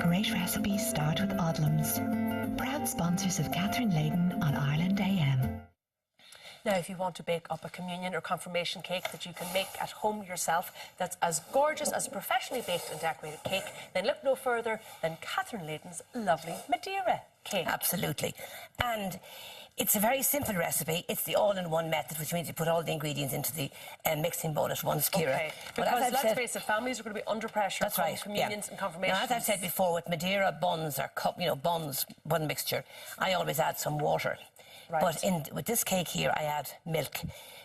Great recipes start with Odlums. Proud sponsors of Catherine Layden on Ireland AM. Now, if you want to bake up a communion or confirmation cake that you can make at home yourself, that's as gorgeous as a professionally baked and decorated cake, then look no further than Catherine Layden's lovely Madeira cake. Absolutely. And it's a very simple recipe. It's the all-in-one method, which means you put all the ingredients into the mixing bowl at once, Ciara. Okay, because let's face it, families are going to be under pressure. That's from right, communions and confirmations. Now, as I've said before, with Madeira buns or buns, bun mixture, I always add some water. Right. But with this cake here, I add milk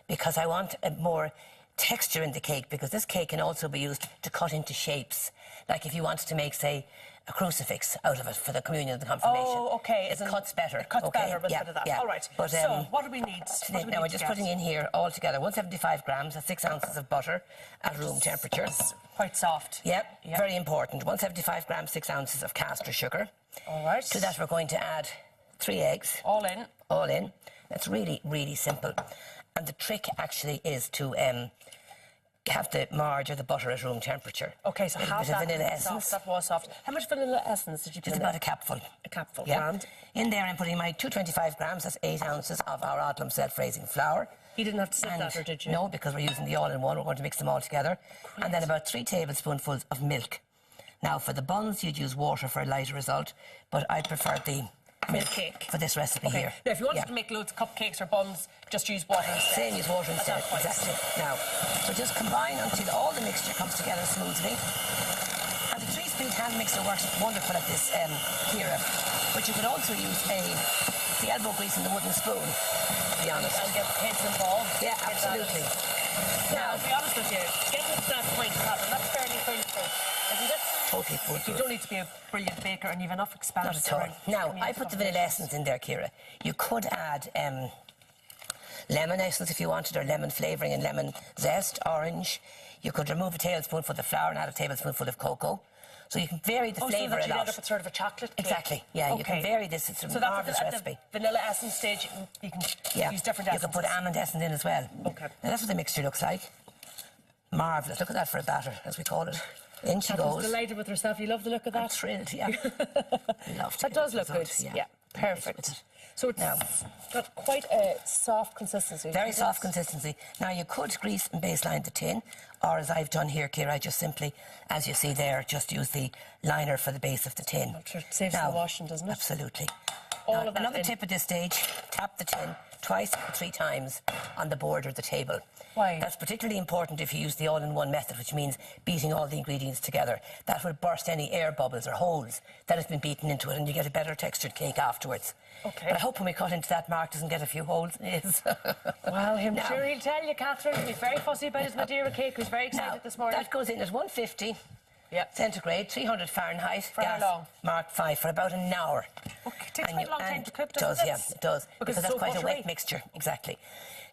because I want a more texture in the cake, because this cake can also be used to cut into shapes. Like if you wanted to make, say, a crucifix out of it for the communion and the confirmation. Oh, okay. It cuts better. It cuts better with a bit of that. All right. But, so, what do we need? Now, we're just putting in here all together 175 grams, that's 6 ounces of butter at room temperature. Quite soft. Yep, very important. 175 grams, 6 ounces of caster sugar. All right. To that, we're going to add 3 eggs. All in. All in. It's really, really simple. And the trick actually is to have the marge or the butter at room temperature. Okay, so half that vanilla essence. Soft, that was soft. How much vanilla essence did you put in? Just about a cupful. A cupful, yeah. Grand. In there I'm putting my 225 grams, that's 8 ounces of our Odlums self-raising flour. You didn't have to sift that, or did you? No, because we're using the all-in-one. We're going to mix them all together. Great. And then about 3 tablespoonfuls of milk. Now, for the buns, you'd use water for a lighter result, but I prefer the milk cake for this recipe here. Now, if you wanted to make loads of cupcakes or buns, just use water instead. Same, use water instead, exactly. Now, so just combine until all the mixture comes together smoothly. And the 3-speed hand mixer works wonderful at this, Ciara. But you could also use the elbow grease and the wooden spoon, to be honest. And get kids involved. Yeah, absolutely. Now, to be honest with you, getting to that point, Catherine, that's fairly foolproof, isn't it? Totally foolproof. You don't need to be a brilliant baker, and you've enough experience. Not at all. Now, I put the vanilla essence in there, Ciara. You could add lemon essence if you wanted, or lemon flavouring and lemon zest, orange. You could remove a tablespoonful of flour and add a tablespoonful of cocoa. So you can vary the flavour a lot. So you end up with sort of a chocolate cake? Exactly, yeah. Okay. You can vary this. It's a marvellous recipe. The vanilla essence stage, you can use different essences. You can put almond essence in as well. Okay. Now, that's what the mixture looks like. Marvellous. Look at that for a batter, as we call it. In she goes. Delighted with herself. You love the look of that? I'm thrilled, yeah. That does look good. Yeah, perfect. So it's got quite a soft consistency. Very soft consistency. Now, you could grease and baseline the tin, or as I've done here, Ciara, I just simply, as you see there, just use the liner for the base of the tin. It saves the washing, doesn't it? Absolutely. All of that another tip at this stage, tap the tin twice or 3 times on the border of the table. Why? That's particularly important if you use the all-in-one method, which means beating all the ingredients together. That will burst any air bubbles or holes that have been beaten into it, and you get a better textured cake afterwards. Okay. But I hope when we cut into that, Mark doesn't get a few holes in his. Well, I'm sure he'll tell you, Catherine. He's very fussy about his Madeira cake. He was very excited this morning. That goes in at 150 centigrade, 300 Fahrenheit. For how long? Mark 5, for about an hour. Okay, it takes quite a long time to cook, doesn't it? It does, because that's quite a wet mixture. Exactly.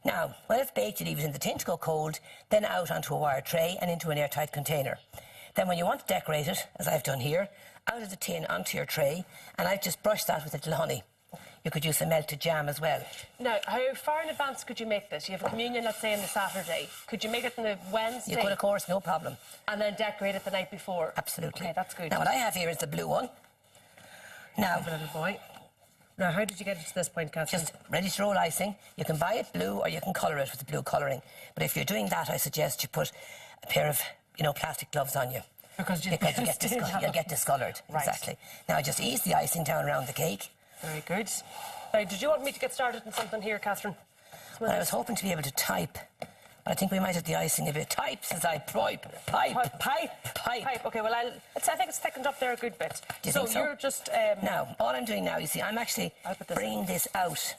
Now, when it's baked, you leave it in the tin to go cold, then out onto a wire tray and into an airtight container. Then when you want to decorate it, as I've done here, out of the tin onto your tray, and I've just brushed that with a little honey. You could use some melted jam as well. Now, how far in advance could you make this? You have a communion, let's say, on the Saturday. Could you make it on the Wednesday? You could, of course, no problem. And then decorate it the night before? Absolutely. Okay, that's good. Now, what I have here is the blue one. Now, little boy. Now, how did you get it to this point, Catherine? Just ready to roll icing. You can buy it blue, or you can colour it with the blue colouring. But if you're doing that, I suggest you put a pair of, plastic gloves on you. Because you'll get discoloured. Right. Exactly. Now, just ease the icing down around the cake. Very good. Now, did you want me to get started on something here, Catherine? Well, I was hoping to be able to type, but I think we might have the icing a bit. Type, says I. Pipe. Okay, well, I think it's thickened up there a good bit. Do you think so? You're just... Now, all I'm doing now, you see, I'm actually bringing this out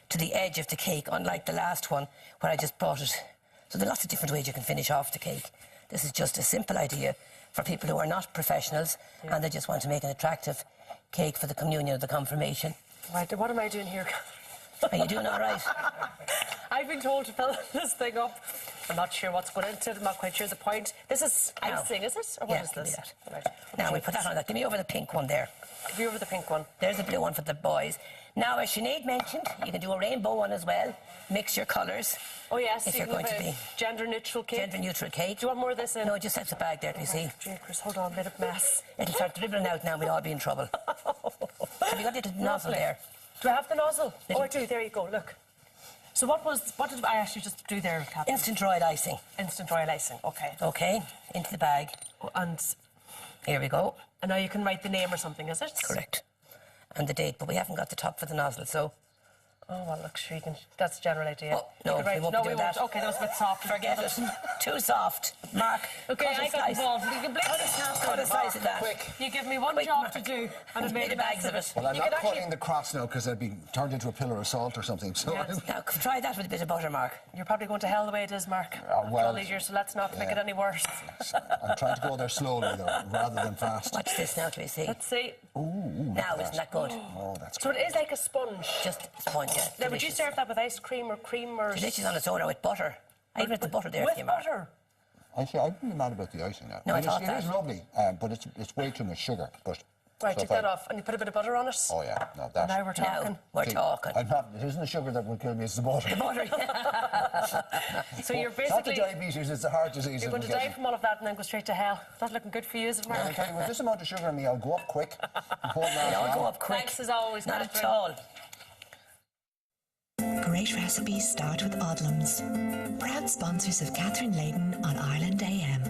to the edge of the cake, unlike the last one, where I just brought it. So there are lots of different ways you can finish off the cake. This is just a simple idea for people who are not professionals and they just want to make an attractive cake for the communion or the confirmation. Right, what am I doing here? Are you doing all right? I've been told to fill this thing up I'm not sure what's going into it. I'm not quite sure the point. This is icing, is it? Or what is this? Right. Now we put that on that. Give me over the pink one there. Give me over the pink one. There's the blue one for the boys. Now, as Sinead mentioned, you can do a rainbow one as well. Mix your colours. Oh yes, if you you're can going to have be gender-neutral cake. Gender-neutral cake. Do you want more of this in? No, just have the bag there, do you see? Jeepers, hold on, bit of mess. It'll start dribbling out now, we'll all be in trouble. Have you got a little nozzle there? Do I have the nozzle? Oh, I do, there you go, look. So what did I actually just do there, Catherine? Instant royal icing. Instant royal icing, okay. Okay, into the bag. Oh, and here we go. And now you can write the name or something, is it? Correct. And the date, but we haven't got the top for the nozzle, so... Oh, well, look, sure, you can... That's the general idea. Oh, no, we won't do that. Okay, that was a bit soft. Forget it. Too soft. Mark, okay, I got involved. You can blame cut a slice of that. Quick. You give me one job to do, and I made a bags of it. Well, I'm not cutting the cross now because I'd be turned into a pillar of salt or something. So Yes. Now, try that with a bit of butter, Mark. You're probably going to hell the way it is, Mark. well, so let's not make it any worse. I'm trying to go there slowly, though, rather than fast. Watch this now, Tracy. Let's see. Ooh, Now, isn't that good? Oh, that's So good. it is like a sponge. Just sponge, yeah. Now, would you serve that with ice cream or cream or... Delicious on its own or with butter. I even had the butter there with for you, Mark. butter? Actually, I wouldn't be mad about the icing now. No, I thought It that. is lovely, but it's way too much sugar. But Right, so take that off. And you put a bit of butter on it? Oh, yeah. No, And now we're talking. Now, we're talking. It isn't the sugar that will kill me, it's the butter. The butter. So you're It's not the basically... diabetes, it's the heart disease. You're going to die from all of that and then go straight to hell. That's looking good for you, is it, I'll Mark? tell you, with this amount of sugar in me, I'll go up quick. I'll go up quick. Thanks as always, Not at Catherine. all. Great recipes start with Odlums. Proud sponsors of Catherine Leyden on Ireland AM.